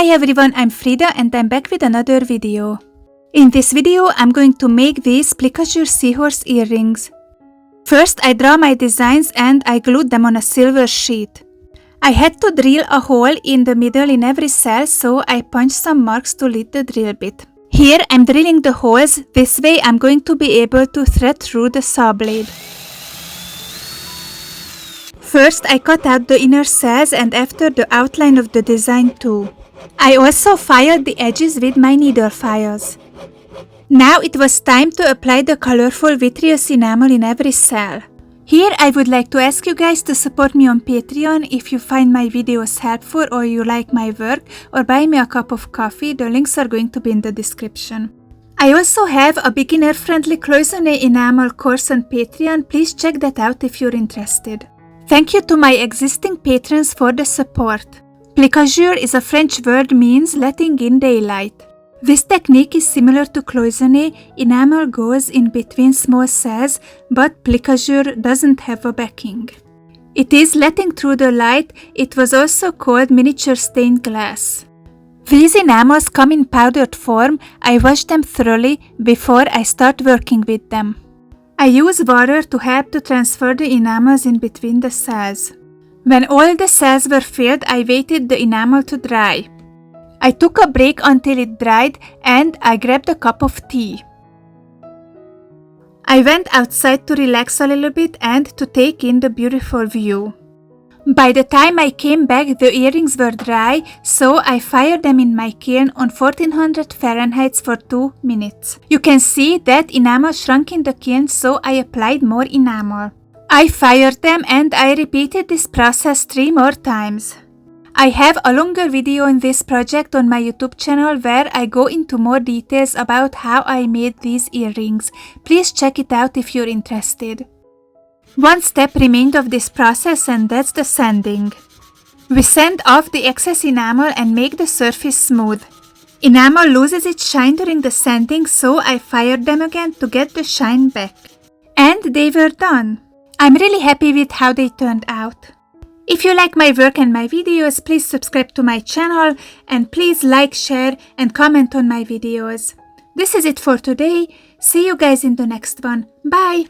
Hi everyone, I'm Frida and I'm back with another video. In this video, I'm going to make these Plique-a-jour seahorse earrings. First, I draw my designs and I glued them on a silver sheet. I had to drill a hole in the middle in every cell, so I punched some marks to lead the drill bit. Here, I'm drilling the holes. This way, I'm going to be able to thread through the saw blade. First, I cut out the inner cells and after the outline of the design too. I also filed the edges with my needle files. Now it was time to apply the colorful vitreous enamel in every cell. Here I would like to ask you guys to support me on Patreon if you find my videos helpful or you like my work, or buy me a cup of coffee. The links are going to be in the description. I also have a beginner-friendly cloisonne enamel course on Patreon. Please check that out if you're interested. Thank you to my existing patrons for the support. Plique-a-jour is a French word means letting in daylight. This technique is similar to cloisonne. Enamel goes in between small cells, but Plique-a-jour doesn't have a backing. It is letting through the light. It was also called miniature stained glass. These enamels come in powdered form. I wash them thoroughly before I start working with them. I use water to help to transfer the enamels in between the cells. When all the cells were filled, I waited the enamel to dry. I took a break until it dried and I grabbed a cup of tea. I went outside to relax a little bit and to take in the beautiful view. By the time I came back, the earrings were dry, so I fired them in my kiln on 1400 Fahrenheit for 2 minutes. You can see that enamel shrunk in the kiln, so I applied more enamel. I fired them and I repeated this process 3 more times. I have a longer video on this project on my YouTube channel where I go into more details about how I made these earrings. Please check it out if you're interested. One step remained of this process and that's the sanding. We sand off the excess enamel and make the surface smooth. Enamel loses its shine during the sanding, so I fired them again to get the shine back. And they were done. I'm really happy with how they turned out. If you like my work and my videos, please subscribe to my channel and please like, share and comment on my videos. This is it for today. See you guys in the next one. Bye!